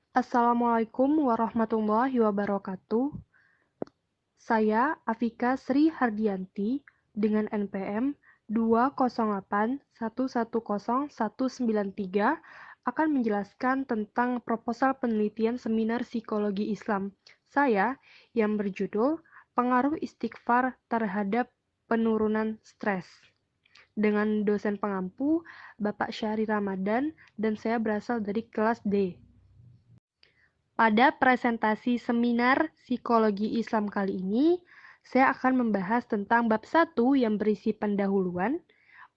Assalamualaikum warahmatullahi wabarakatuh. Saya Afika Sri Hardianti dengan NPM 208110193 akan menjelaskan tentang proposal penelitian seminar psikologi Islam saya yang berjudul Pengaruh Istighfar terhadap Penurunan Stres. Dengan dosen pengampu Bapak Syahri Ramadan dan saya berasal dari kelas D. Pada presentasi seminar Psikologi Islam kali ini, saya akan membahas tentang bab 1 yang berisi pendahuluan,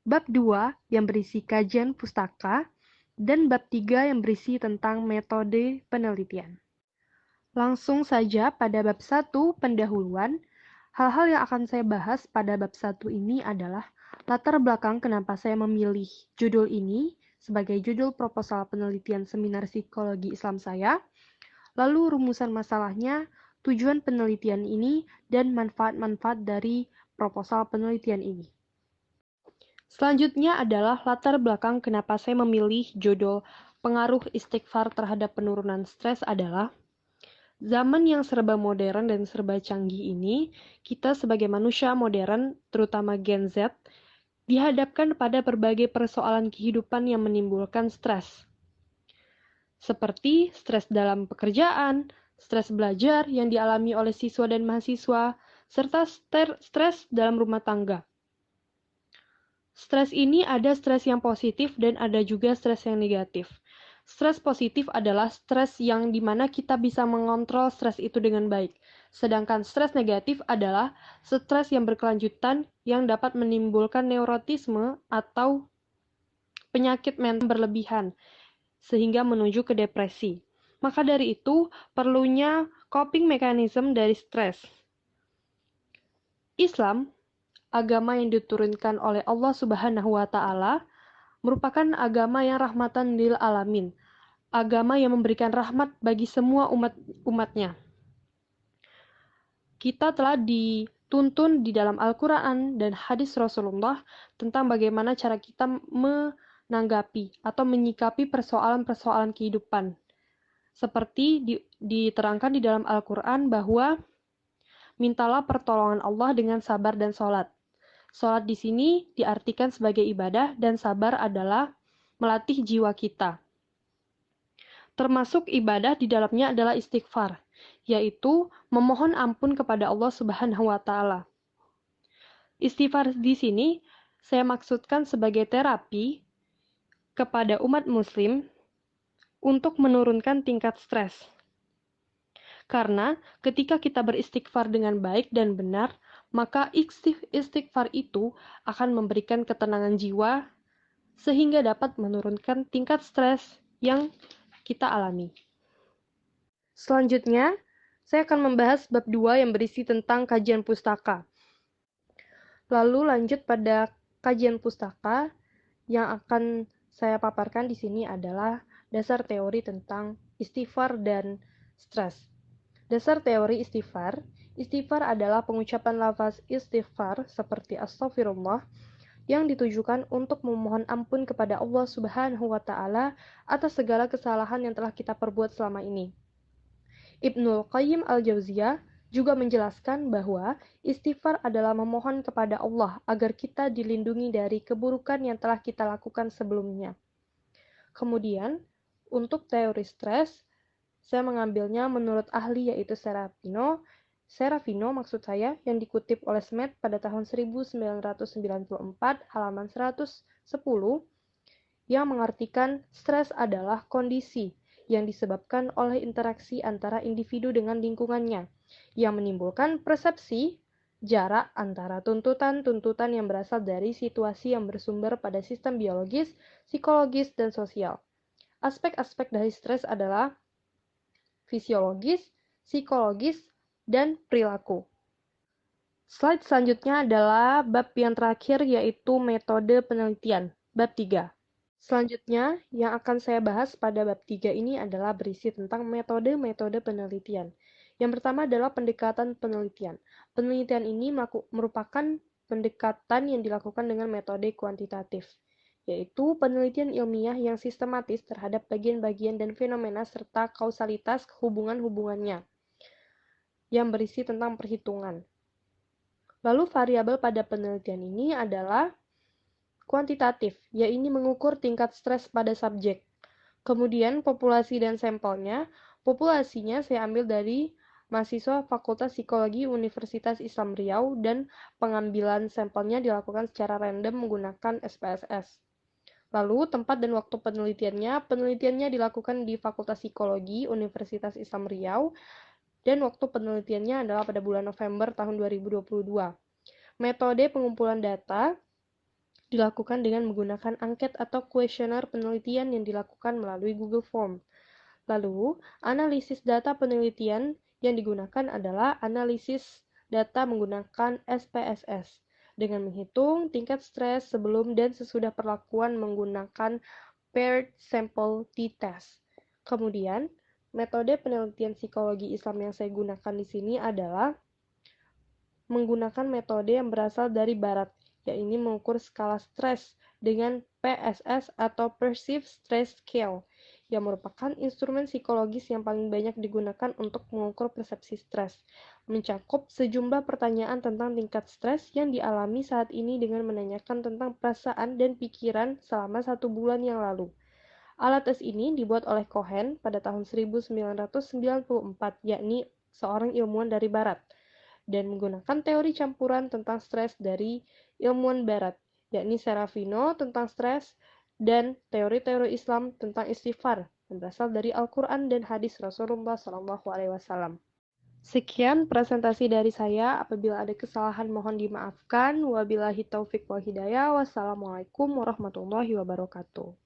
bab 2 yang berisi kajian pustaka, dan bab 3 yang berisi tentang metode penelitian. Langsung saja pada bab 1 pendahuluan, hal-hal yang akan saya bahas pada bab 1 ini adalah latar belakang kenapa saya memilih judul ini sebagai judul proposal penelitian seminar psikologi Islam saya, lalu rumusan masalahnya, tujuan penelitian ini, dan manfaat-manfaat dari proposal penelitian ini. Selanjutnya adalah latar belakang kenapa saya memilih judul pengaruh istighfar terhadap penurunan stres adalah zaman yang serba modern dan serba canggih ini, kita sebagai manusia modern, terutama Gen Z, dihadapkan pada berbagai persoalan kehidupan yang menimbulkan stres. Seperti stres dalam pekerjaan, stres belajar yang dialami oleh siswa dan mahasiswa, serta stres dalam rumah tangga. Stres ini ada stres yang positif dan ada juga stres yang negatif. Stres positif adalah stres yang dimana kita bisa mengontrol stres itu dengan baik. Sedangkan stres negatif adalah stres yang berkelanjutan yang dapat menimbulkan neurotisme atau penyakit mental berlebihan, sehingga menuju ke depresi. Maka dari itu, perlunya coping mechanism dari stres. Islam, agama yang diturunkan oleh Allah Subhanahu wa Ta'ala, merupakan agama yang rahmatan lil alamin, agama yang memberikan rahmat bagi semua umatnya. Kita telah dituntun di dalam Al-Quran dan hadis Rasulullah tentang bagaimana cara kita menanggapi atau menyikapi persoalan-persoalan kehidupan. Seperti diterangkan di dalam Al-Quran bahwa mintalah pertolongan Allah dengan sabar dan sholat. Sholat di sini diartikan sebagai ibadah dan sabar adalah melatih jiwa kita. Termasuk ibadah di dalamnya adalah istighfar, yaitu memohon ampun kepada Allah Subhanahu wa Ta'ala. Istighfar di sini saya maksudkan sebagai terapi kepada umat Muslim untuk menurunkan tingkat stres. Karena ketika kita beristighfar dengan baik dan benar, maka istighfar itu akan memberikan ketenangan jiwa sehingga dapat menurunkan tingkat stres yang kita alami. Selanjutnya, saya akan membahas bab 2 yang berisi tentang kajian pustaka. Lalu lanjut pada kajian pustaka yang akan saya paparkan di sini adalah dasar teori tentang istighfar dan stres. Dasar teori istighfar, istighfar adalah pengucapan lafaz istighfar seperti astaghfirullah yang ditujukan untuk memohon ampun kepada Allah Subhanahu wa Ta'ala atas segala kesalahan yang telah kita perbuat selama ini. Ibnul Qayyim al-Jauziyah juga menjelaskan bahwa istighfar adalah memohon kepada Allah agar kita dilindungi dari keburukan yang telah kita lakukan sebelumnya. Kemudian, untuk teori stres, saya mengambilnya menurut ahli yaitu Serafino maksud saya, yang dikutip oleh Smith pada tahun 1994 halaman 110, yang mengartikan stres adalah kondisi yang disebabkan oleh interaksi antara individu dengan lingkungannya, yang menimbulkan persepsi jarak antara tuntutan-tuntutan yang berasal dari situasi yang bersumber pada sistem biologis, psikologis, dan sosial. Aspek-aspek dari stres adalah fisiologis, psikologis, dan perilaku. Slide selanjutnya adalah bab yang terakhir yaitu metode penelitian, bab 3. Selanjutnya, yang akan saya bahas pada bab 3 ini adalah berisi tentang metode-metode penelitian. Yang pertama adalah pendekatan penelitian. Penelitian ini merupakan pendekatan yang dilakukan dengan metode kuantitatif. yaitu penelitian ilmiah yang sistematis terhadap bagian-bagian dan fenomena serta kausalitas hubungan-hubungannya yang berisi tentang perhitungan. Lalu variabel pada penelitian ini adalah kuantitatif, yaitu mengukur tingkat stres pada subjek. Kemudian populasi dan sampelnya, populasinya saya ambil dari mahasiswa Fakultas Psikologi Universitas Islam Riau dan pengambilan sampelnya dilakukan secara random menggunakan SPSS. Lalu tempat dan waktu penelitiannya dilakukan di Fakultas Psikologi Universitas Islam Riau dan waktu penelitiannya adalah pada bulan November tahun 2022. Metode pengumpulan data dilakukan dengan menggunakan angket atau kuesioner penelitian yang dilakukan melalui Google Form. Lalu, analisis data penelitian yang digunakan adalah analisis data menggunakan SPSS dengan menghitung tingkat stres sebelum dan sesudah perlakuan menggunakan paired sample t-test. Kemudian, metode penelitian psikologi Islam yang saya gunakan di sini adalah menggunakan metode yang berasal dari Barat, yaitu mengukur skala stres dengan PSS atau Perceived Stress Scale, yang merupakan instrumen psikologis yang paling banyak digunakan untuk mengukur persepsi stres, mencakup sejumlah pertanyaan tentang tingkat stres yang dialami saat ini dengan menanyakan tentang perasaan dan pikiran selama 1 bulan yang lalu. Alat tes ini dibuat oleh Cohen pada tahun 1994, yakni seorang ilmuwan dari Barat, dan menggunakan teori campuran tentang stres dari ilmuwan Barat, yakni Serafino tentang stres, dan teori-teori Islam tentang istighfar yang berasal dari Al-Quran dan hadis Rasulullah SAW. Sekian presentasi dari saya. Apabila ada kesalahan mohon dimaafkan. Wabillahi taufik wal hidayah. Wassalamualaikum warahmatullahi wabarakatuh.